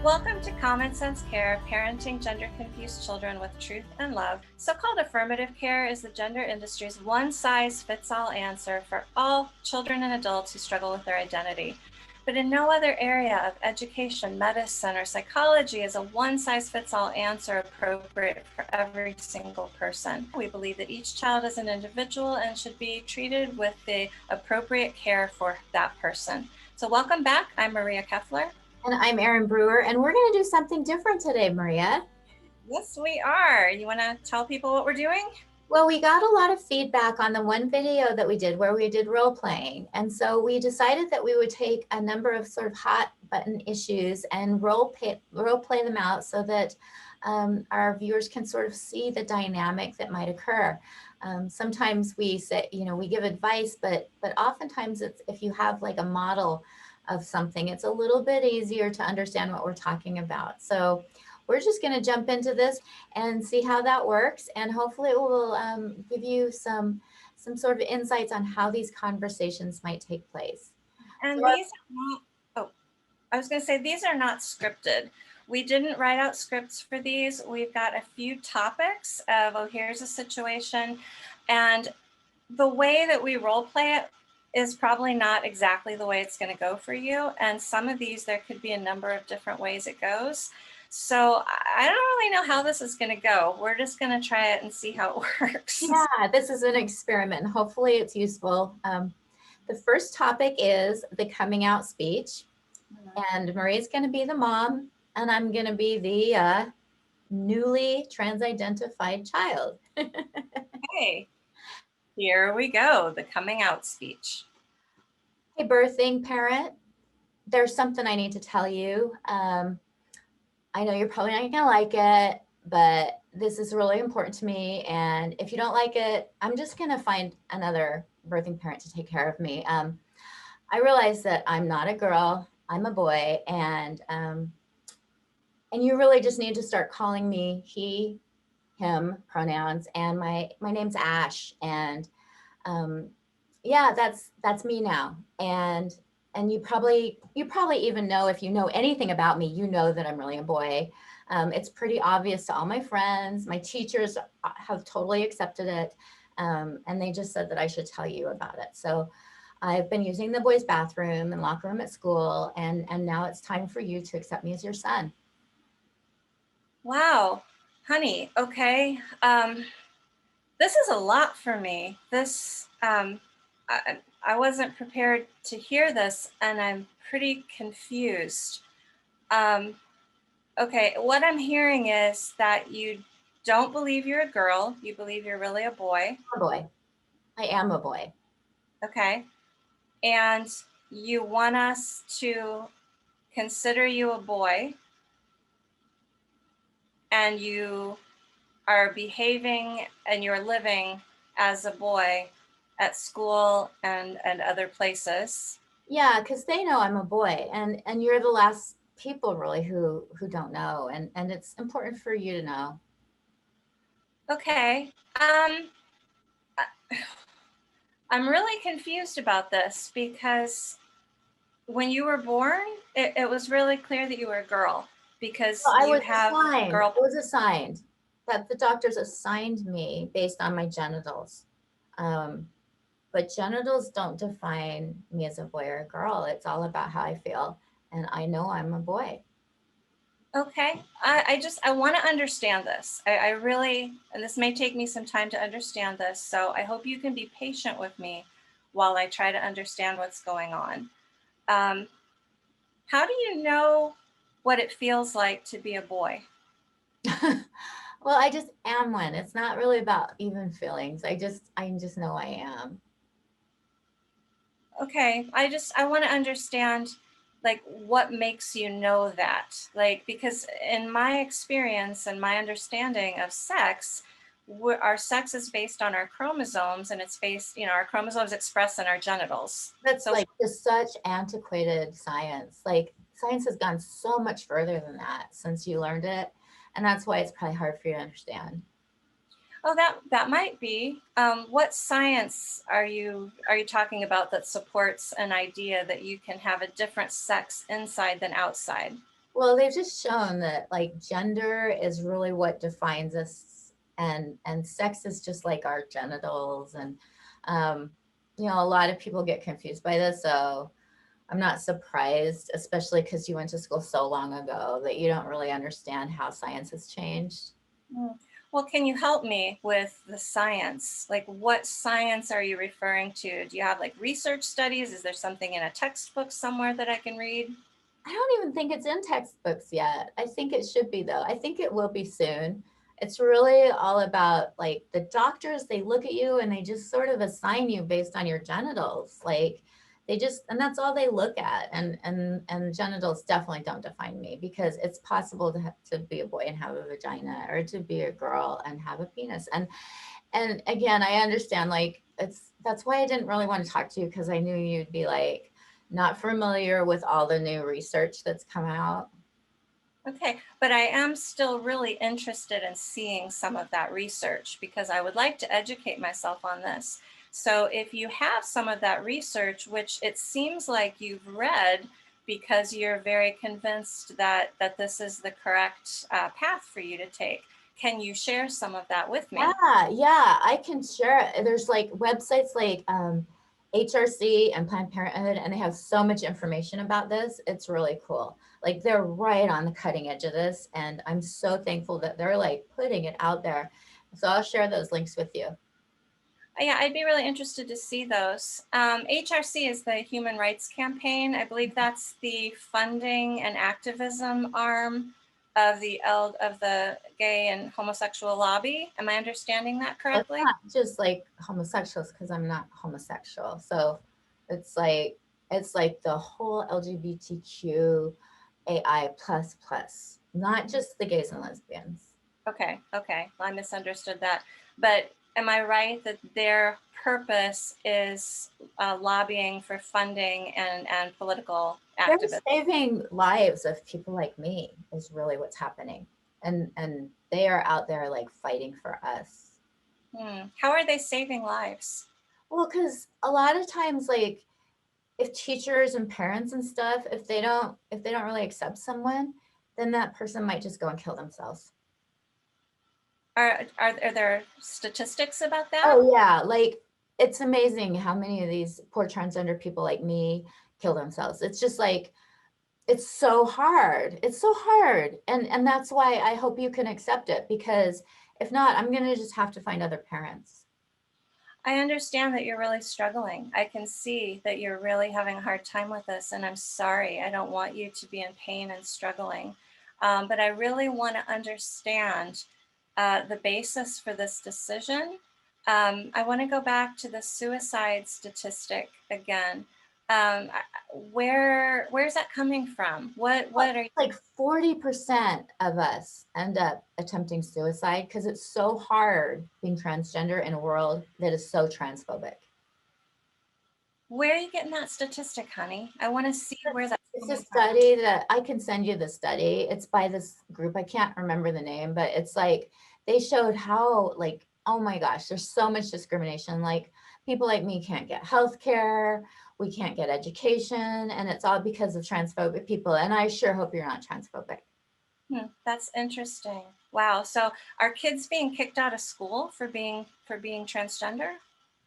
Welcome to Common Sense Care, parenting gender-confused children with truth and love. So-called affirmative care is the gender industry's one-size-fits-all answer for all children and adults who struggle with their identity. But in no other area of education, medicine, or psychology is a one-size-fits-all answer appropriate for every single person. We believe that each child is an individual and should be treated with the appropriate care for that person. So welcome back. I'm Maria Keffler. And I'm Erin Brewer, and we're going to do something different today, Maria. Yes, we are. You want to tell people what we're doing? Well, we got a lot of feedback on the one video that we did where we did role playing. And so we decided that we would take a number of sort of hot button issues and role play them out so that our viewers can sort of see the dynamic that might occur. Sometimes we say, we give advice, but oftentimes it's if you have like a model of something, it's a little bit easier to understand what we're talking about. So we're just going to jump into this and see how that works, and hopefully it will give you some sort of insights on how these conversations might take place. And so these are not, I was going to say, these are not scripted. We didn't write out scripts for these. We've got a few topics of, here's a situation, and the way that we role play it is probably not exactly the way it's going to go for you. And some of these, there could be a number of different ways it goes. So I don't really know how this is going to go. We're just going to try it and see how it works. Yeah, this is an experiment. Hopefully it's useful. The first topic is the coming out speech. And Maria's going to be the mom, and I'm going to be the newly trans-identified child. Okay. Here we go, the coming out speech. Hey, birthing parent, there's something I need to tell you. I know you're probably not gonna like it, but this is really important to me. And if you don't like it, I'm just gonna find another birthing parent to take care of me. I realize that I'm not a girl, I'm a boy, and you really just need to start calling me he, him pronouns, and my name's Ash, and yeah, that's me now. And you probably even know, if you know anything about me, you know that I'm really a boy. It's pretty obvious to all my friends. My teachers have totally accepted it, and they just said that I should tell you about it. So I've been using the boys' bathroom and locker room at school, and now it's time for you to accept me as your son. Wow, honey, okay. This is a lot for me. This, I wasn't prepared to hear this, and I'm pretty confused. Okay, what I'm hearing is that you don't believe you're a girl. You believe you're really a boy. A boy. I am a boy. Okay. And you want us to consider you a boy, and you are behaving and you're living as a boy at school and other places. Yeah, because they know I'm a boy, and you're the last people really who don't know, and it's important for you to know. Okay. I'm really confused about this, because when you were born, it was really clear that you were a girl, because well, you have girl. I was assigned that the doctors assigned me based on my genitals. But genitals don't define me as a boy or a girl. It's all about how I feel. And I know I'm a boy. Okay, I want to understand this. I really, and this may take me some time to understand this, so I hope you can be patient with me while I try to understand what's going on. How do you know what it feels like to be a boy? Well, I just am one. It's not really about even feelings. I just know I am. Okay, I want to understand, like, what makes you know that, like, because in my experience and my understanding of sex, our sex is based on our chromosomes, and it's based, our chromosomes express in our genitals. That's like just such antiquated science. Like, science has gone so much further than that since you learned it, and that's why it's probably hard for you to understand. Oh, that might be. What science are you talking about that supports an idea that you can have a different sex inside than outside? Well, they've just shown that like gender is really what defines us, and sex is just like our genitals, and um, a lot of people get confused by this. So I'm not surprised, especially because you went to school so long ago that you don't really understand how science has changed. Mm. Well, can you help me with the science? Like, what science are you referring to? Do you have like research studies? Is there something in a textbook somewhere that I can read? I don't even think it's in textbooks yet. I think it should be though. I think it will be soon. It's really all about like the doctors, they look at you and they just sort of assign you based on your genitals. Like they just, and that's all they look at. And genitals definitely don't define me, because it's possible to be a boy and have a vagina, or to be a girl and have a penis. And again, I understand, like that's why I didn't really want to talk to you, because I knew you'd be like not familiar with all the new research that's come out. Okay, but I am still really interested in seeing some of that research because I would like to educate myself on this. So if you have some of that research, which it seems like you've read because you're very convinced that this is the correct path for you to take, can you share some of that with me? Yeah, I can share it. There's like websites like HRC and Planned Parenthood, and they have so much information about this. It's really cool. Like they're right on the cutting edge of this, and I'm so thankful that they're like putting it out there. So I'll share those links with you. Yeah, I'd be really interested to see those. HRC is the Human Rights Campaign. I believe that's the funding and activism arm of the gay and homosexual lobby. Am I understanding that Well, it's correctly? not just like homosexuals, because I'm not homosexual. So it's like the whole LGBTQ AI plus plus, not just the gays and lesbians. Okay, okay. Well, I misunderstood that. But am I right that their purpose is lobbying for funding and political They're activism? saving lives of people like me is really what's happening. And they are out there like fighting for us. Hmm. How are they saving lives? Well, because a lot of times, like if teachers and parents and stuff, if they don't really accept someone, then that person might just go and kill themselves. Are there statistics about that? Oh yeah, like it's amazing how many of these poor transgender people like me kill themselves. It's just like it's so hard. It's so hard. And that's why I hope you can accept it, because if not, I'm going to just have to find other parents. I understand that you're really struggling. I can see that you're really having a hard time with this, and I'm sorry. I don't want you to be in pain and struggling. But I really want to understand the basis for this decision. I want to go back to the suicide statistic again. Where's that coming from? What are you? Like 40% of us end up attempting suicide because it's so hard being transgender in a world that is so transphobic. Where are you getting that statistic, honey? I want to see where that's It's a coming from. study that I can send you the study. It's by this group. I can't remember the name, but it's like they showed how, like, oh my gosh, there's so much discrimination. Like people like me can't get health care, we can't get education, and it's all because of transphobic people. And I sure hope you're not transphobic. That's interesting. Wow. So are kids being kicked out of school for being transgender?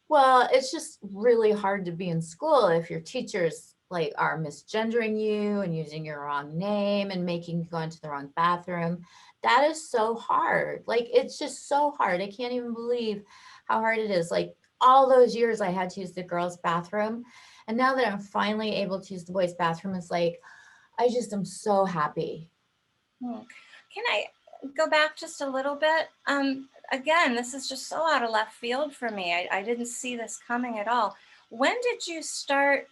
Well, it's just really hard to be in school if your teachers like are misgendering you and using your wrong name and making you go into the wrong bathroom. That is so hard. Like it's just so hard. I can't even believe how hard it is. Like all those years I had to use the girls' bathroom. And now that I'm finally able to use the boys' bathroom, it's like I just am so happy. Hmm. Can I go back just a little bit? Again, this is just so out of left field for me. I didn't see this coming at all. When did you start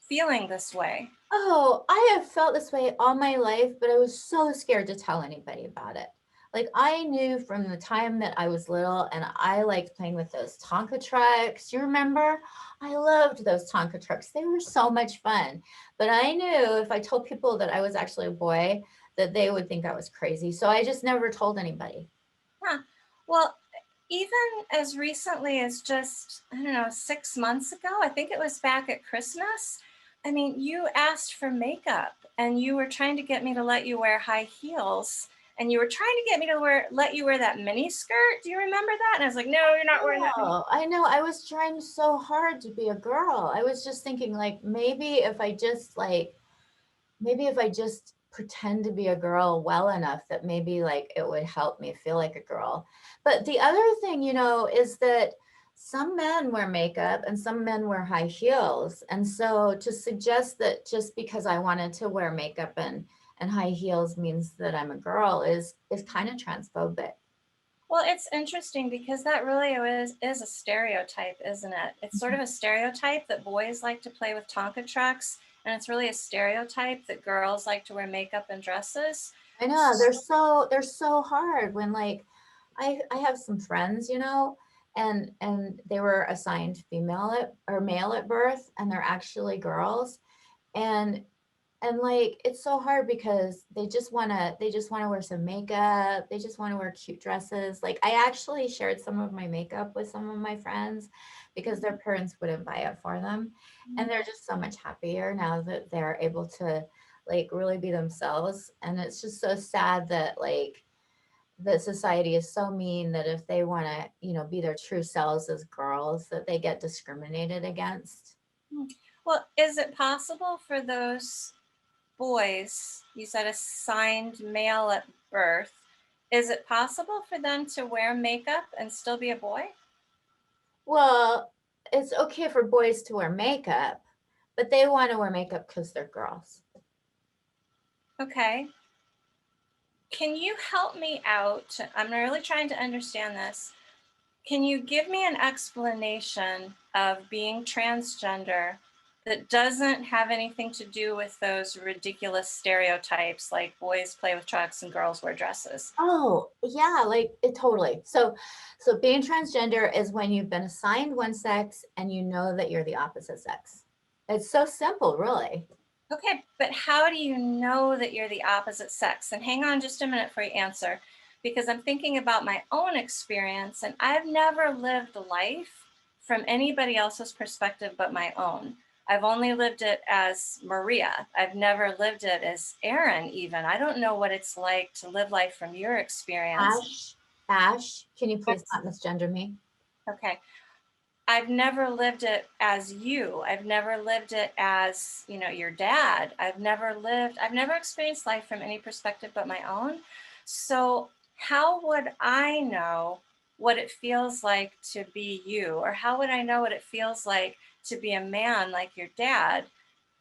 feeling this way? Oh, I have felt this way all my life, but I was so scared to tell anybody about it. Like I knew from the time that I was little, and I liked playing with those Tonka trucks. You remember? I loved those Tonka trucks. They were so much fun. But I knew if I told people that I was actually a boy, that they would think I was crazy. So I just never told anybody. Huh. Well, even as recently as just, I don't know, 6 months ago, I think it was back at Christmas. I mean, you asked for makeup and you were trying to get me to let you wear high heels, and you were trying to get me to let you wear that mini skirt. Do you remember that? And I was like, no, you're not wearing that mini. Oh, I know. I was trying so hard to be a girl. I was just thinking like maybe if I just pretend to be a girl well enough that maybe like it would help me feel like a girl. But the other thing, is that some men wear makeup and some men wear high heels. And so to suggest that just because I wanted to wear makeup and high heels means that I'm a girl is kind of transphobic. Well, it's interesting because that really is a stereotype, isn't it? It's sort of a stereotype that boys like to play with Tonka trucks, and it's really a stereotype that girls like to wear makeup and dresses. I know they're so hard when like I have some friends, and they were assigned female or male at birth and they're actually girls. And like it's so hard because they just want to wear some makeup. They just want to wear cute dresses. Like I actually shared some of my makeup with some of my friends because their parents wouldn't buy it for them. And they're just so much happier now that they're able to like really be themselves. And it's just so sad that like that society is so mean that if they want to, be their true selves as girls, that they get discriminated against. Well, is it possible for those boys, you said assigned male at birth, is it possible for them to wear makeup and still be a boy? Well, it's okay for boys to wear makeup, but they want to wear makeup because they're girls. Okay. Can you help me out? I'm really trying to understand this. Can you give me an explanation of being transgender that doesn't have anything to do with those ridiculous stereotypes like boys play with trucks and girls wear dresses? Oh, yeah, like it totally. So being transgender is when you've been assigned one sex and you know that you're the opposite sex. It's so simple, really. Okay, but how do you know that you're the opposite sex? And hang on just a minute for your answer, because I'm thinking about my own experience, and I've never lived life from anybody else's perspective but my own. I've only lived it as Maria. I've never lived it as Erin, even. I don't know what it's like to live life from your experience. Ash, can you please not misgender me? Okay. I've never lived it as you. I've never lived it as, your dad. I've never experienced life from any perspective but my own. So, how would I know what it feels like to be you? Or how would I know what it feels like to be a man like your dad?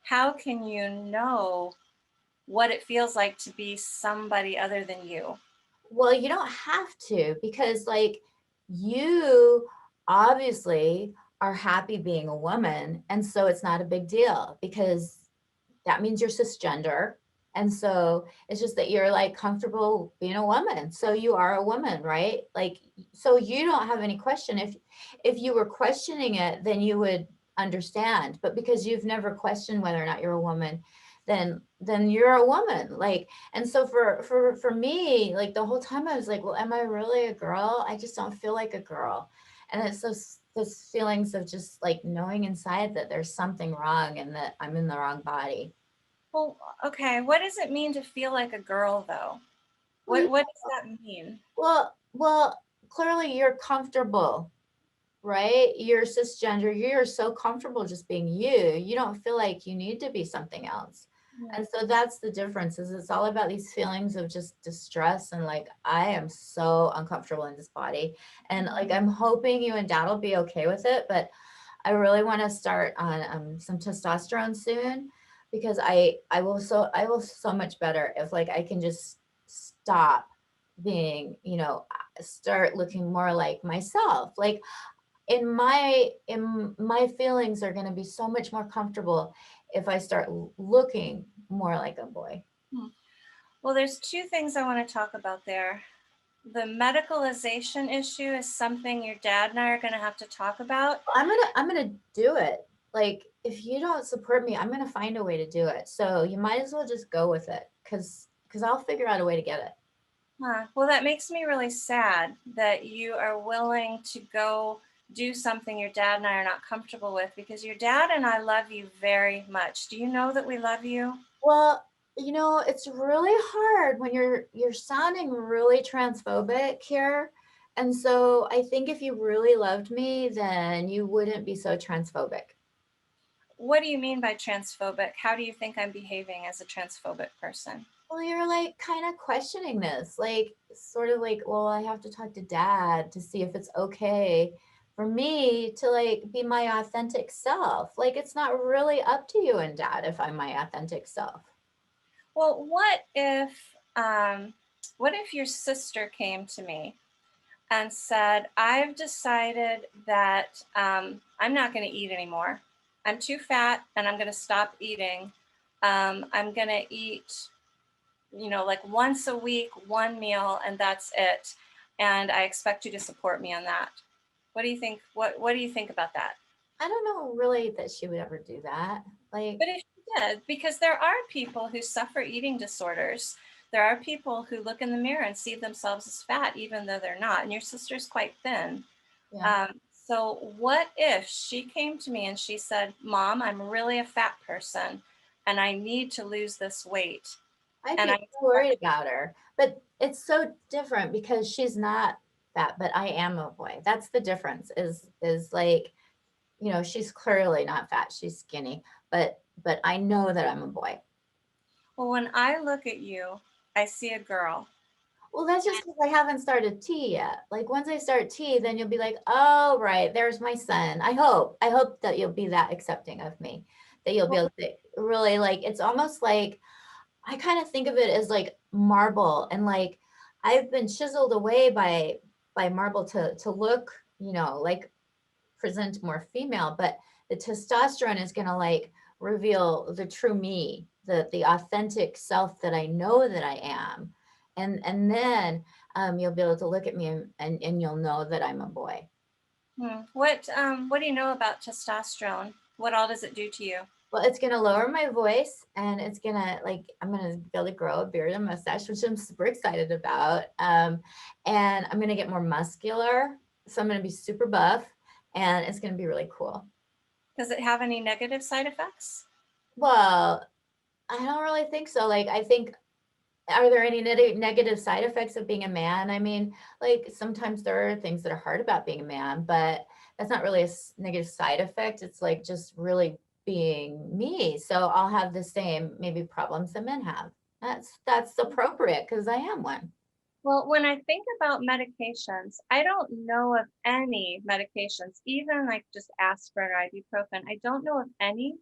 How can you know what it feels like to be somebody other than you? Well, you don't have to because like you obviously are happy being a woman, and so it's not a big deal because that means you're cisgender. And so it's just that you're like comfortable being a woman. So you are a woman, right? Like so you don't have any question. If you were questioning it, then you would understand. But because you've never questioned whether or not you're a woman, then you're a woman. Like, and so for me, like the whole time I was like, well, am I really a girl? I just don't feel like a girl. And it's those feelings of just like knowing inside that there's something wrong and that I'm in the wrong body. Well, okay. What does it mean to feel like a girl, though? Well, What does that mean? well, clearly you're comfortable, right? You're cisgender. You're so comfortable just being you. You don't feel like you need to be something else. Yeah. And so that's the difference is it's all about these feelings of just distress and like I am so uncomfortable in this body. And like I'm hoping you and dad will be okay with it, but I really want to start on some testosterone soon because I will so much better if like I can just stop being, start looking more like myself. Like in my feelings are going to be so much more comfortable if I start looking more like a boy. Hmm. Well, there's two things I want to talk about there. The medicalization issue is something your dad and I are going to have to talk about. I'm gonna do it. Like if you don't support me, I'm gonna find a way to do it. So you might as well just go with it because I'll figure out a way to get it. Huh. Well, that makes me really sad that you are willing to go do something your dad and I are not comfortable with, because your dad and I love you very much. Do you know that we love you? Well, You know, it's really hard when you're sounding really transphobic here. And so I think if you really loved me, then you wouldn't be so transphobic. What do you mean by transphobic? How do you think I'm behaving as a transphobic person? Well, you're like kind of questioning this, like sort of like, well, I have to talk to dad to see if it's okay for me to like be my authentic self. Like it's not really up to you and dad if I'm my authentic self. Well, what if your sister came to me and said, I've decided that I'm not going to eat anymore. I'm too fat and I'm going to stop eating. I'm going to eat, like once a week, one meal, and that's it. And I expect you to support me on that. What do you think? What do you think about that? I don't know really that she would ever do that. Like, But if you did, because there are people who suffer eating disorders, there are people who look in the mirror and see themselves as fat, even though they're not. And your sister's quite thin. yeah, So, what if she came to me and she said, Mom, I'm really a fat person and I need to lose this weight. I'd And be I so worried about her. But it's so different because she's not fat, but I am a boy. That's the difference. Is like, you know, she's clearly not fat. She's skinny, but I know that I'm a boy. Well, when I look at you, I see a girl. Well, that's just because I haven't started T yet. Like once I start T, then you'll be like, oh, right, there's my son. I hope that you'll be that accepting of me, that you'll be Well, able to really like, it's almost like, I kind of think of it as like marble and like I've been chiseled away by marble to look, you know, like present more female, but the testosterone is going to like reveal the true me, the authentic self that I know that I am. And then you'll be able to look at me and you'll know that I'm a boy. what do you know about testosterone? What all does it do to you? Well, it's going to lower my voice and it's going to like, I'm going to be able to grow a beard and mustache, which I'm super excited about. And I'm going to get more muscular. So I'm going to be super buff and it's going to be really cool. Does it have any negative side effects? Well, I don't really think so. Like, I think, are there any negative side effects of being a man? I mean, like sometimes there are things that are hard about being a man, but that's not really a negative side effect. It's like just really being me. So I'll have the same maybe problems that men have. That's appropriate because I am one. Well, when I think about medications, I don't know of any medications, even like just aspirin or ibuprofen. I don't know of any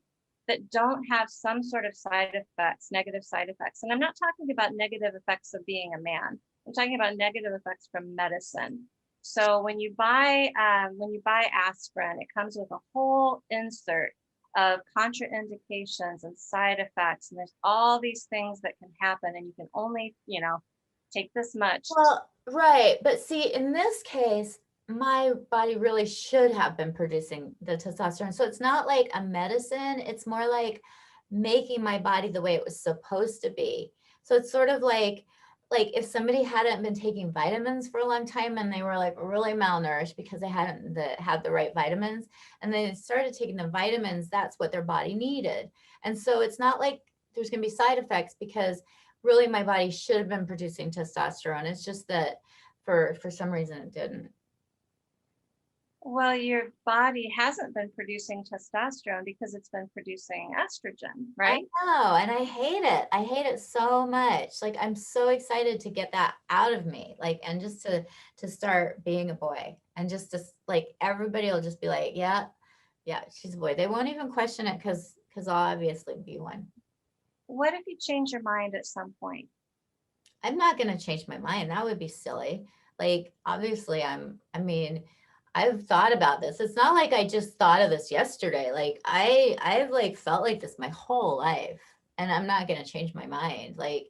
that don't have some sort of side effects, negative side effects. And I'm not talking about negative effects of being a man. I'm talking about negative effects from medicine. So when you buy aspirin, it comes with a whole insert of contraindications and side effects, and there's all these things that can happen, and you can only, take this much. Well, right. But see, in this case, my body really should have been producing the testosterone. So it's not like a medicine, it's more like making my body the way it was supposed to be. So it's sort of like if somebody hadn't been taking vitamins for a long time and they were like really malnourished because they hadn't had the right vitamins and they started taking the vitamins, that's what their body needed. And so it's not like there's going to be side effects because really my body should have been producing testosterone. It's just that for some reason it didn't. Well, your body hasn't been producing testosterone because it's been producing estrogen, I right? know, and I hate it. I hate it so much. Like I'm so excited to get that out of me. Like and just to start being a boy and just to like everybody will just be like, yeah, yeah, she's a boy. They won't even question it because I'll obviously be one. What if you change your mind at some point? I'm not going to change my mind. That would be silly. Like, obviously, I mean, I've thought about this. It's not like I just thought of this yesterday. Like, I've like felt like this my whole life, and I'm not going to change my mind. Like,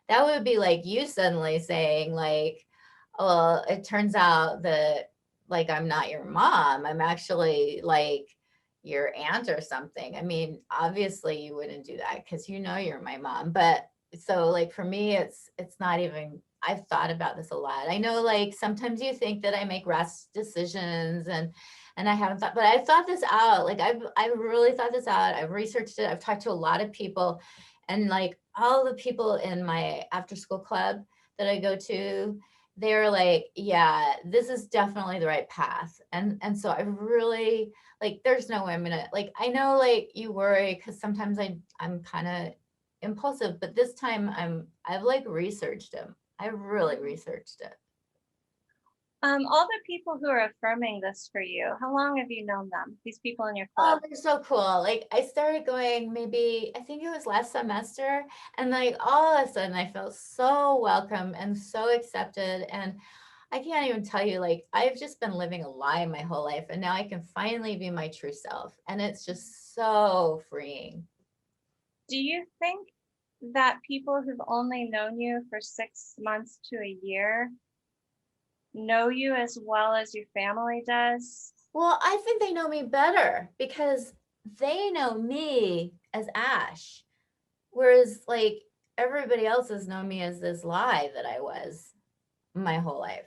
that would be like you suddenly saying, like, well, it turns out that like I'm not your mom. I'm actually like your aunt or something. I mean, obviously, you wouldn't do that because you know you're my mom, but so like for me it's not even, I've thought about this a lot. I know like sometimes you think that I make rash decisions and I haven't thought, but I've thought this out. Like I've really thought this out. I've researched it. I've talked to a lot of people and like all the people in my after school club that I go to, they're like, yeah, this is definitely the right path. And so I really like, there's no way I'm gonna, like, I know like you worry because sometimes I'm kind of impulsive, but this time I've like researched him. I really researched it. All the people who are affirming this for you, how long have you known them? These people in your Oh, club? they're so cool. Like I started going maybe, I think it was last semester, and like all of a sudden I felt so welcome and so accepted. And I can't even tell you, like I've just been living a lie my whole life, and now I can finally be my true self. And it's just so freeing. Do you think that people who've only known you for 6 months to a year know you as well as your family does? Well, I think they know me better because they know me as Ash. Whereas like everybody else has known me as this lie that I was my whole life.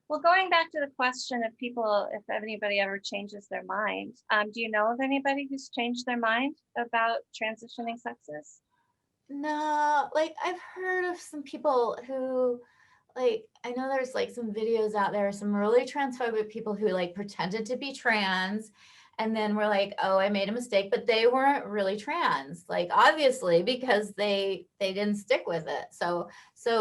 Well, going back to the question of people, if anybody ever changes their mind, do you know of anybody who's changed their mind about transitioning sexes? No, like I've heard of some people who like I know there's like some videos out there, some really transphobic people who like pretended to be trans and then were like, "Oh, I made a mistake," but they weren't really trans. Like obviously because they didn't stick with it. So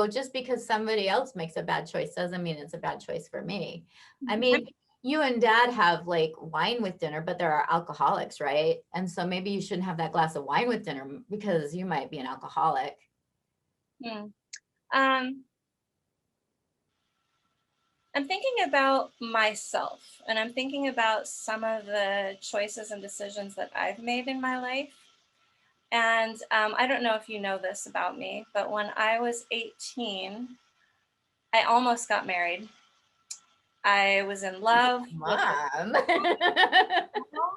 just because somebody else makes a bad choice doesn't mean it's a bad choice for me. I mean, you and dad have like wine with dinner, but there are alcoholics, right? And so maybe you shouldn't have that glass of wine with dinner because you might be an alcoholic. Hmm. Um, I'm thinking about myself and I'm thinking about some of the choices and decisions that I've made in my life. And I don't know if you know this about me, but when I was 18, I almost got married. I was in love with this Mom. couple.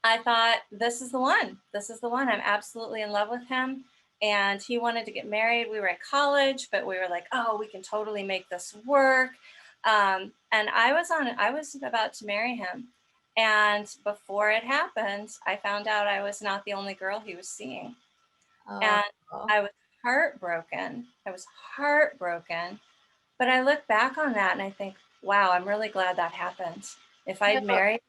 I thought, this is the one. This is the one. I'm absolutely in love with him. And he wanted to get married. We were at college, but we were like, oh, we can totally make this work. And I was about to marry him. And before it happened, I found out I was not the only girl he was seeing. Oh, And I was heartbroken. I was heartbroken. But I look back on that and I think, wow, I'm really glad that happened. If you I'd know, married,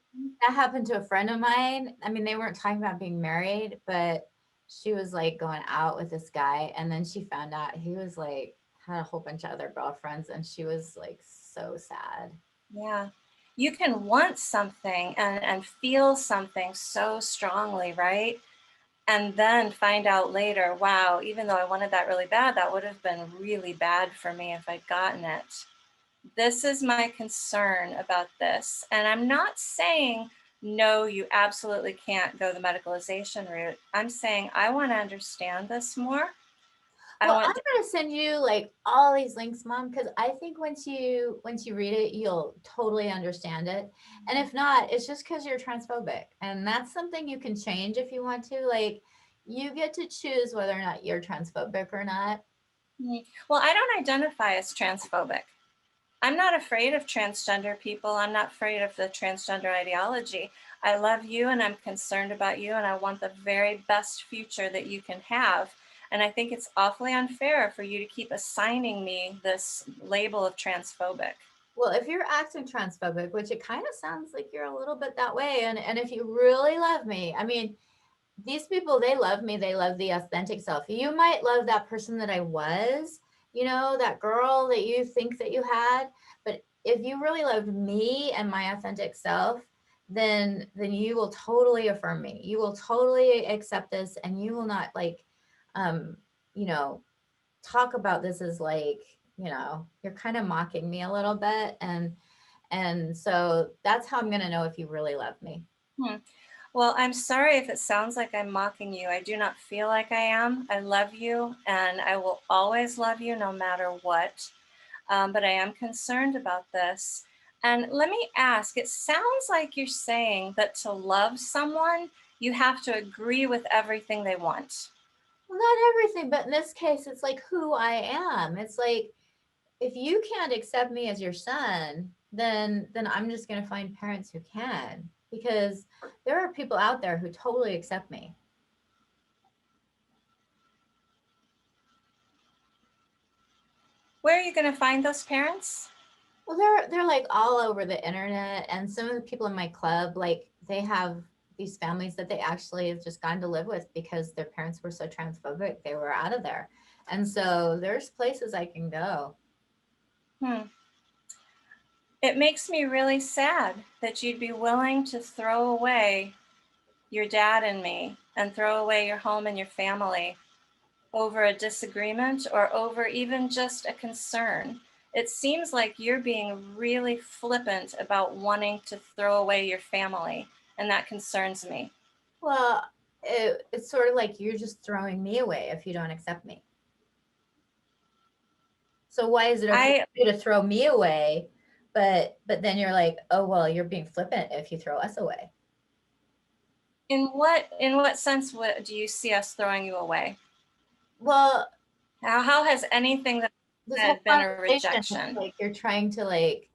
that happened to a friend of mine. I mean, they weren't talking about being married, but she was like going out with this guy. And then she found out he was like, had a whole bunch of other girlfriends. And she was like so sad. yeah, you can want something and feel something so strongly, right? And then find out later, wow, even though I wanted that really bad, that would have been really bad for me if I'd gotten it. This is my concern about this. And I'm not saying, no, you absolutely can't go the medicalization route. I'm saying, I want to understand this more. I Well, I'm want to, gonna send you like all these links, Mom, because I think once you read it, you'll totally understand it. And if not, it's just because you're transphobic, and that's something you can change if you want to. Like, you get to choose whether or not you're transphobic or not. well, I don't identify as transphobic. I'm not afraid of transgender people. I'm not afraid of the transgender ideology. I love you and I'm concerned about you and I want the very best future that you can have. And I think it's awfully unfair for you to keep assigning me this label of transphobic. Well, if you're acting transphobic, which it kind of sounds like you're a little bit that way, and if you really love me, I mean, these people, they love me. They love the authentic self. You might love that person that I was, that girl that you think that you had. But if you really loved me and my authentic self, then you will totally affirm me. You will totally accept this, and you will not like, um, you know, talk about this as like, you're kind of mocking me a little bit, and so that's how I'm gonna know if you really love me. Hmm. Well, I'm sorry if it sounds like I'm mocking you. I do not feel like I am. I love you and I will always love you no matter what. But I am concerned about this. And let me ask, it sounds like you're saying that to love someone, you have to agree with everything they want. Well, not everything, but in this case, it's like who I am. It's like if you can't accept me as your son, then I'm just going to find parents who can, because there are people out there who totally accept me. Where are you going to find those parents? Well, they're like all over the internet, and some of the people in my club, like they have these families that they actually have just gone to live with because their parents were so transphobic they were out of there. And so there's places I can go. Hmm. It makes me really sad that you'd be willing to throw away your dad and me and throw away your home and your family over a disagreement or over even just a concern. It seems like you're being really flippant about wanting to throw away your family, and that concerns me. Well, it's sort of like you're just throwing me away if you don't accept me. So why is it okay I for you to throw me away, but then you're like, oh well, you're being flippant if you throw us away? in what sense do you see us throwing you away? Well, How has anything that this I whole said been a conversation is rejection? like you're trying to like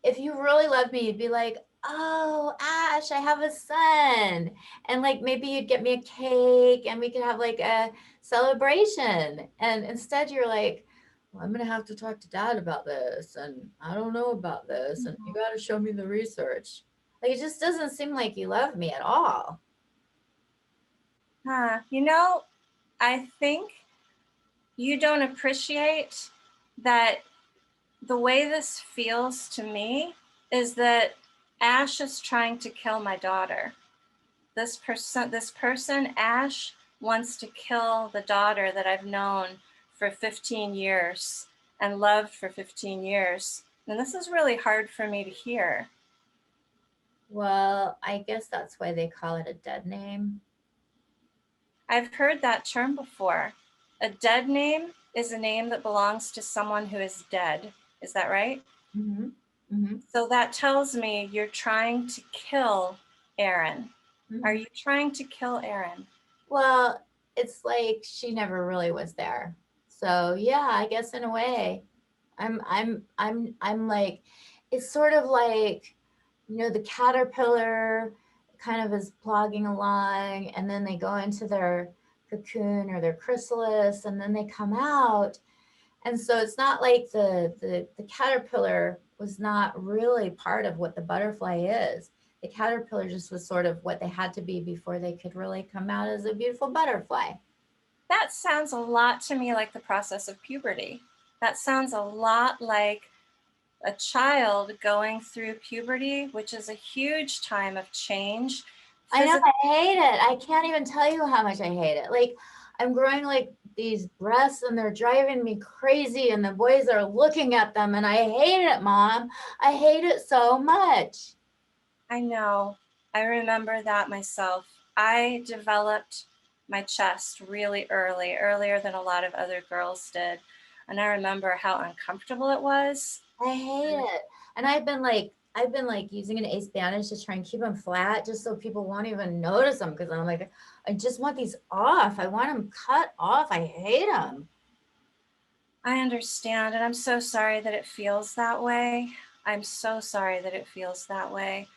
if you really love me, you'd be like, oh Ash, I have a son, and like maybe you'd get me a cake and we could have like a celebration. And instead you're like, well, I'm gonna have to talk to dad about this, and I don't know about this, and you got to show me the research. Like it just doesn't seem like you love me at all. I think you don't appreciate that the way this feels to me is that Ash is trying to kill my daughter. This person, Ash, wants to kill the daughter that I've known for 15 years and loved for 15 years. And this is really hard for me to hear. Well, I guess that's why they call it a dead name. I've heard that term before. A dead name is a name that belongs to someone who is dead. Is that right? Mm-hmm. Mm-hmm. So that tells me you're trying to kill Erin. Are Mm-hmm. you trying to kill Erin? Well, it's like she never really was there. So yeah, I guess in a way, I'm like, it's sort of like, the caterpillar kind of is plogging along, and then they go into their cocoon or their chrysalis, and then they come out. And so it's not like the caterpillar was not really part of what the butterfly is. The caterpillar just was sort of what they had to be before they could really come out as a beautiful butterfly. That sounds a lot to me like the process of puberty. That sounds a lot like a child going through puberty, which is a huge time of change. I know, Physically, I hate it. I can't even tell you how much I hate it. Like, I'm growing like these breasts and they're driving me crazy, and the boys are looking at them, and I hate it, Mom. I hate it so much. I know. I remember that myself. I developed my chest really early, earlier than a lot of other girls did. And I remember how uncomfortable it was. I hate it. And I've been like using an ace bandage to try and keep them flat just so people won't even notice them, because I'm like, I just want these off. I want them cut off. I hate them. I understand, and I'm so sorry that it feels that way. I'm so sorry that it feels that way.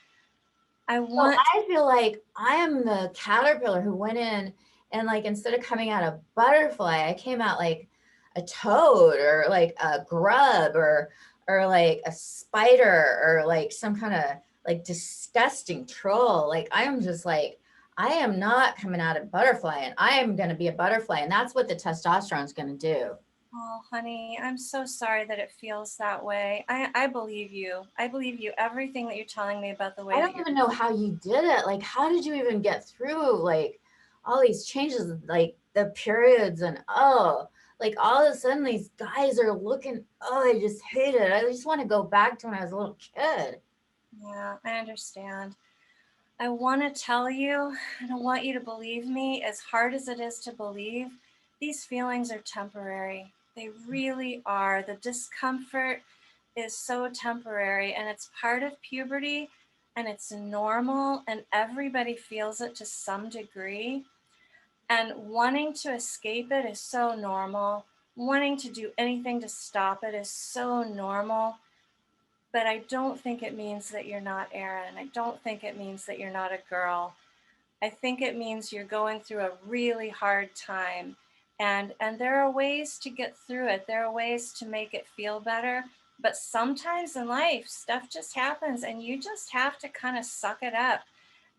I So want, I feel like I am the caterpillar who went in, and like instead of coming out a butterfly, I came out like a toad or like a grub or like a spider or like some kind of like disgusting troll. Like I am just like, I am not coming out a butterfly, and I am going to be a butterfly, and that's what the testosterone is going to do. oh, honey, I'm so sorry that it feels that way. I believe you. I believe you. Everything that you're telling me about the I way that don't you're, even know how you did it. Like, how did you even get through like all these changes, like the periods, and oh, like all of a sudden these guys are looking, oh, I just hate it. I just want to go back to when I was a little kid. yeah, I understand. I want to tell you, and I want you to believe me, as hard as it is to believe, these feelings are temporary. They really are. The discomfort is so temporary, and it's part of puberty, and it's normal, and everybody feels it to some degree. And wanting to escape it is so normal. Wanting to do anything to stop it is so normal. But I don't think it means that you're not Erin. I don't think it means that you're not a girl. I think it means you're going through a really hard time. And there are ways to get through it. There are ways to make it feel better. But sometimes in life, stuff just happens, and you just have to kind of suck it up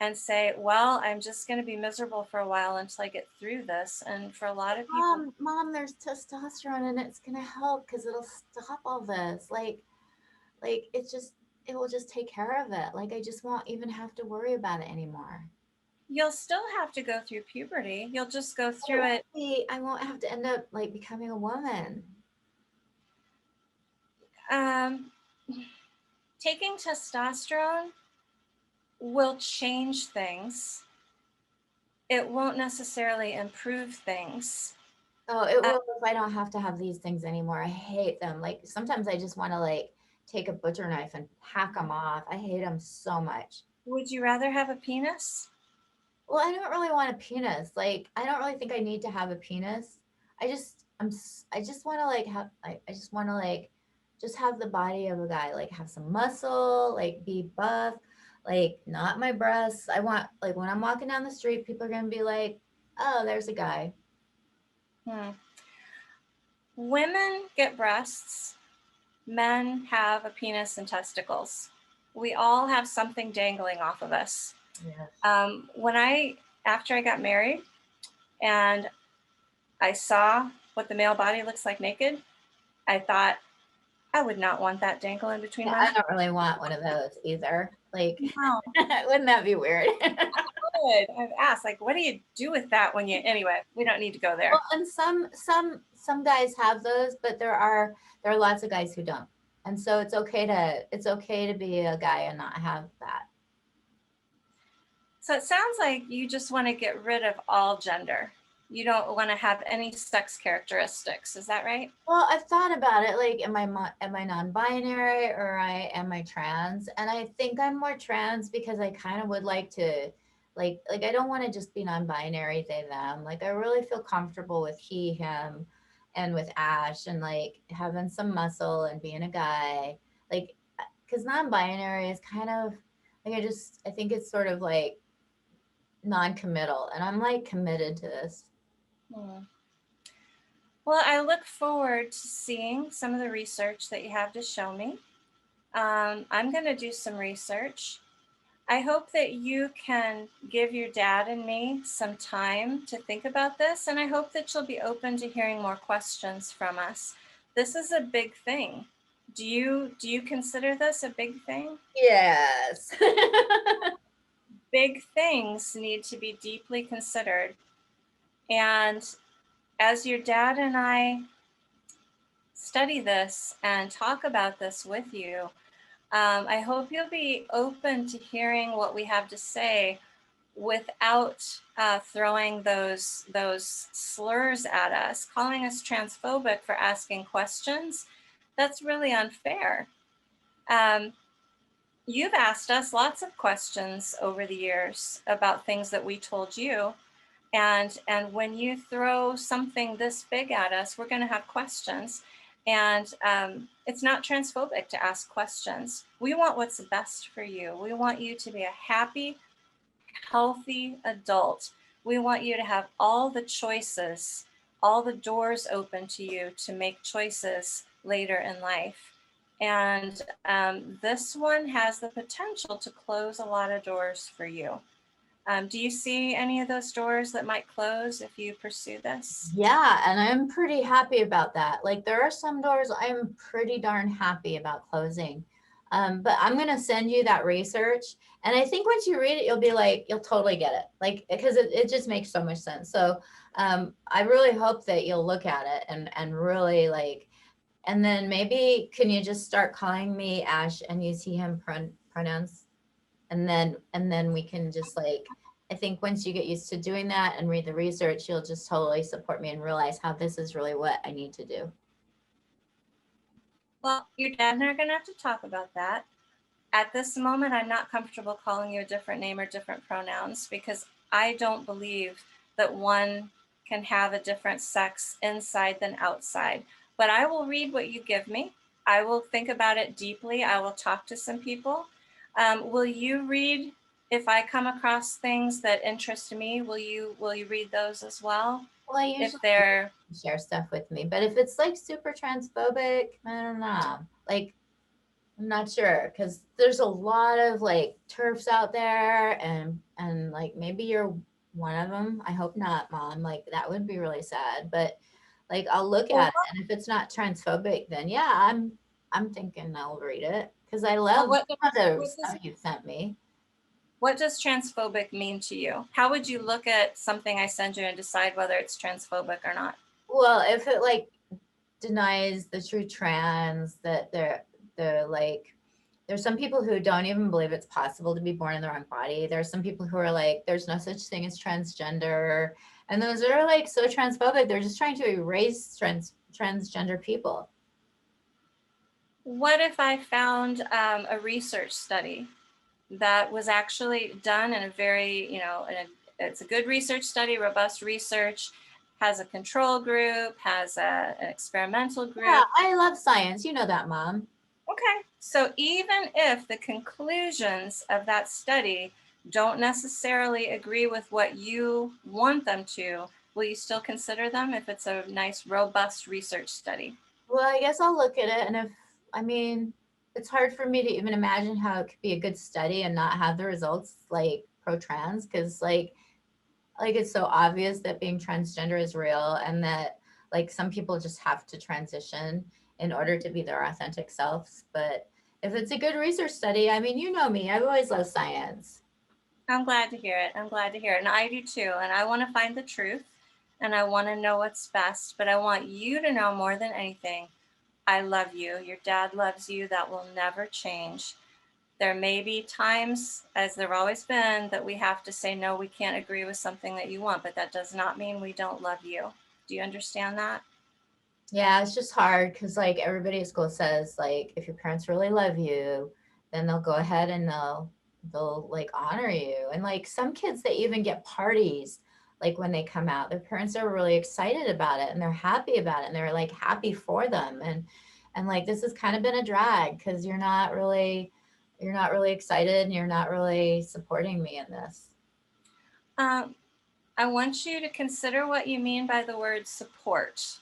and say, well, I'm just going to be miserable for a while until I get through this. And for a lot of people, Mom, there's testosterone and it's gonna help because it'll stop all this. Like it will just take care of it. Like I just won't even have to worry about it anymore. you'll still have to go through puberty. You'll just go But it through won't it. be, I won't have to end up like becoming a woman. Um, Taking testosterone will change things. It won't necessarily improve things. Oh, it Uh, will if I don't have to have these things anymore. I hate them. Like sometimes I just want to like take a butcher knife and hack them off. I hate them so much. would you rather have a penis? Well, I don't really want a penis. Like I don't really think I need to have a penis. I just want to like have I just want to like just have the body of a guy, like have some muscle, like be buff, like not my breasts. I want like when I'm walking down the street, people are going to be like, "Oh, there's a guy." Hmm. Women get breasts, men have a penis and testicles. We all have something dangling off of us. Yes. After I got married and I saw what the male body looks like naked, I thought, I would not want that dangling between Yeah, my I legs. don't really want one of those either. Like, No, wouldn't that be weird? good. I've asked, like, what do you do with that when you, anyway, we don't need to go Well, there. and some guys have those, but there are lots of guys who don't. And so it's okay to be a guy and not have that. So it sounds like you just want to get rid of all gender. You don't want to have any sex characteristics. Is that right? Well, I've thought about it. Like, am I non-binary or am I trans? And I think I'm more trans because I kind of would like to, like I don't want to just be non-binary, they them. Like, I really feel comfortable with he, him, and with Ash, and like having some muscle and being a guy. Like, because non-binary is kind of like I think it's sort of like non-committal, and I'm like committed to this. Hmm. Well, I look forward to seeing some of the research that you have to show me. I'm going to do some research. I hope that you can give your dad and me some time to think about this, and I hope that you'll be open to hearing more questions from us. This is a big thing. Do you consider this a big thing? Yes. Big things need to be deeply considered. And as your dad and I study this and talk about this with you, I hope you'll be open to hearing what we have to say without throwing those slurs at us, calling us transphobic for asking questions. That's really unfair. Um, you've asked us lots of questions over the years about things that we told you, and when you throw something this big at us, we're going to have questions. And it's not transphobic to ask questions. We want what's best for you. We want you to be a happy, healthy adult. We want you to have all the choices, all the doors open to you to make choices later in life. And this one has the potential to close a lot of doors for you. Do you see any of those doors that might close if you pursue this? Yeah, and I'm pretty happy about that. Like there are some doors I'm pretty darn happy about closing. But I'm gonna send you that research. And I think once you read it, you'll be like, you'll totally get it. Like because it just makes so much sense. So I really hope that you'll look at it and really like and then maybe can you just start calling me Ash and use he him pronouns? And then we can just like I think once you get used to doing that and read the research, you'll just totally support me and realize how this is really what I need to do. Well, your dad and I are going to have to talk about that. At this moment, I'm not comfortable calling you a different name or different pronouns because I don't believe that one can have a different sex inside than outside. But I will read what you give me. I will think about it deeply. I will talk to some people. Will you read if I come across things that interest me, will you read those as well? Well, I If usually they're share stuff with me, but if it's like super transphobic, I don't know. Like, I'm not sure because there's a lot of like turfs out there, and like maybe you're one of them. I hope not, Mom. Like that would be really sad. But like I'll look well, at it, and if it's not transphobic, then yeah, I'm thinking I'll read it because I well, love some of the what does stuff you sent me. what does transphobic mean to you? How would you look at something I send you and decide whether it's transphobic or not? Well, if it like denies the true trans, that they're like there's some people who don't even believe it's possible to be born in the wrong body. There's some people who are like, there's no such thing as transgender. And those are like so transphobic. They're just trying to erase transgender people. What if I found a research study that was actually done in a very, it's a good research study, robust research, has a control group, has an experimental Yeah, group. I love science. You know that, Mom. Okay, so even if the conclusions of that study don't necessarily agree with what you want them to, will you still consider them if it's a nice, robust research study? Well, I guess I'll look at it. And if, I mean, it's hard for me to even imagine how it could be a good study and not have the results like pro trans because like it's so obvious that being transgender is real and that like some people just have to transition in order to be their authentic selves. But if it's a good research study, I mean, you know me, I've always loved science. I'm glad to hear it. I'm glad to hear it. And I do too. And I want to find the truth and I want to know what's best. But I want you to know more than anything, I love you. Your dad loves you. That will never change. There may be times, as there have always been, that we have to say, no, we can't agree with something that you want, but that does not mean we don't love you. Do you understand that? Yeah, it's just hard because like everybody at school says like if your parents really love you, then they'll go ahead and they'll like honor you. And like some kids they even get parties like when they come out. Their parents are really excited about it and they're happy about it and they're like happy for them. And like this has kind of been a drag because you're not really excited and you're not really supporting me in this. Um, I want you to consider what you mean by the word support.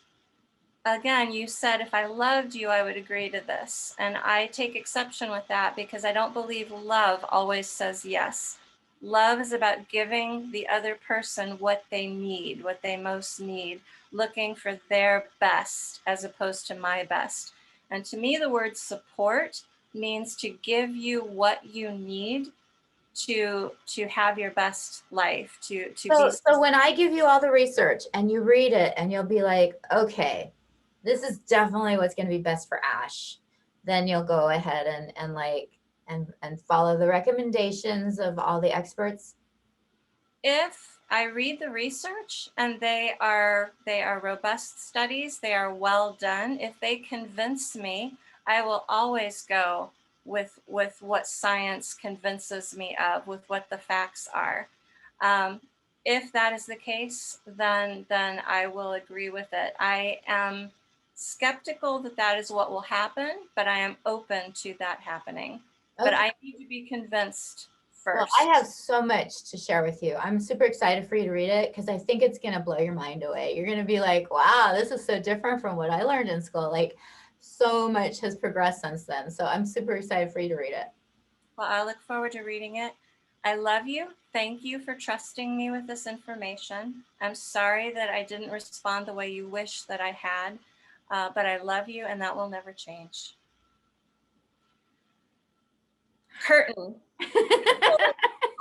Again, you said if I loved you, I would agree to this. And I take exception with that because I don't believe love always says yes. Love is about giving the other person what they need, what they most need, looking for their best as opposed to my best. And to me, the word support means to give you what you need to have your best life, to be So when I give you all the research and you read it and you'll be like, okay, this is definitely what's going to be best for Ash, then you'll go ahead and like and follow the recommendations of all the experts. if I read the research and they are robust studies, they are well done. If they convince me, I will always go with what science convinces me of, with what the facts are. Um, if that is the case, then I will agree with it. I am skeptical that that is what will happen, but I am open to that happening. But Okay. I need to be convinced Well, I first. have so much to share with you. I'm super excited for you to read it because I think it's going to blow your mind away. You're going to be like, wow, this is so different from what I learned in school. Like, so much has progressed since then. So I'm super excited for you to read it. Well, I look forward to reading it. I love you. Thank you for trusting me with this information. I'm sorry that I didn't respond the way you wish that I had, but I love you and that will never change. Curtain.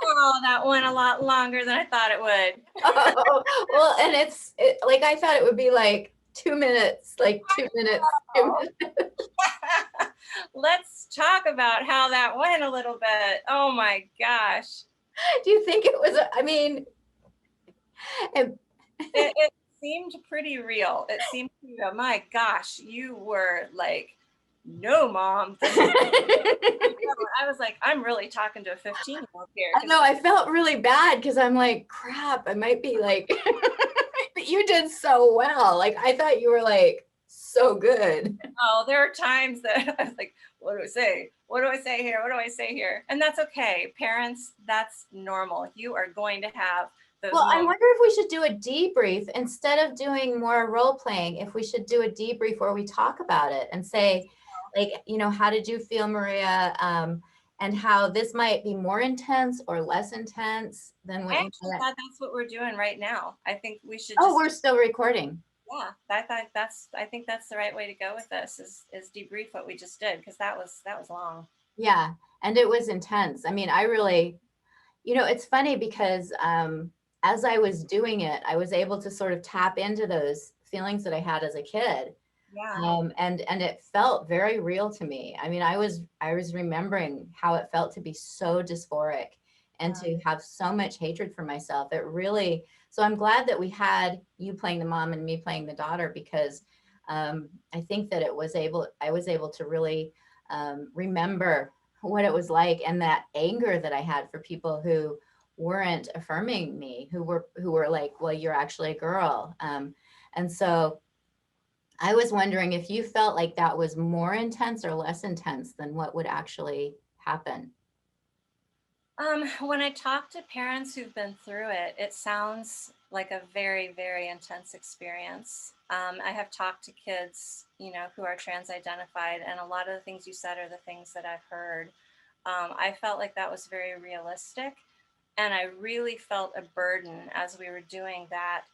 Oh, that went a lot longer than I thought it would. Oh, well, and like I thought it would be like 2 minutes, like 2 minutes, 2 minutes. Let's talk about how that went a little bit. Oh my gosh. Do you think it was, I mean, and It seemed pretty real. It seemed, my gosh, you were like, no, mom, this is. I was like, I'm really talking to a 15-year-old here. I know I felt really bad because I'm like, crap, I might be like, but you did so well. Like I thought you were like so good. Oh, there are times that I was like, what do I say? What do I say here? What do I say here? And that's okay. Parents, that's normal. You are going to have those Well, I moments. wonder if we should do a debrief instead of doing more role playing, if we should do a debrief where we talk about it and say, like, you know, how did you feel, Maria? And how this might be more intense or less intense than I what you actually know. thought that's what we're doing right now. I think we should Oh, just we're still recording. yeah, I think that's the right way to go with this is debrief what we just did because that was long. Yeah. And it was intense. I mean, I really, you know, it's funny because as I was doing it, I was able to sort of tap into those feelings that I had as a kid. Yeah. And it felt very real to me. I mean, I was remembering how it felt to be so dysphoric and Yeah. to have so much hatred for myself. It really, so I'm glad that we had you playing the mom and me playing the daughter, because I think that I was able to really remember what it was like, and that anger that I had for people who weren't affirming me, who were like, well, you're actually a girl. And so I was wondering if you felt like that was more intense or less intense than what would actually happen. When I talk to parents who've been through it, it sounds like a very, very intense experience. I have talked to kids, you know, who are trans identified, and a lot of the things you said are the things that I've heard. I felt like that was very realistic, and I really felt a burden as we were doing that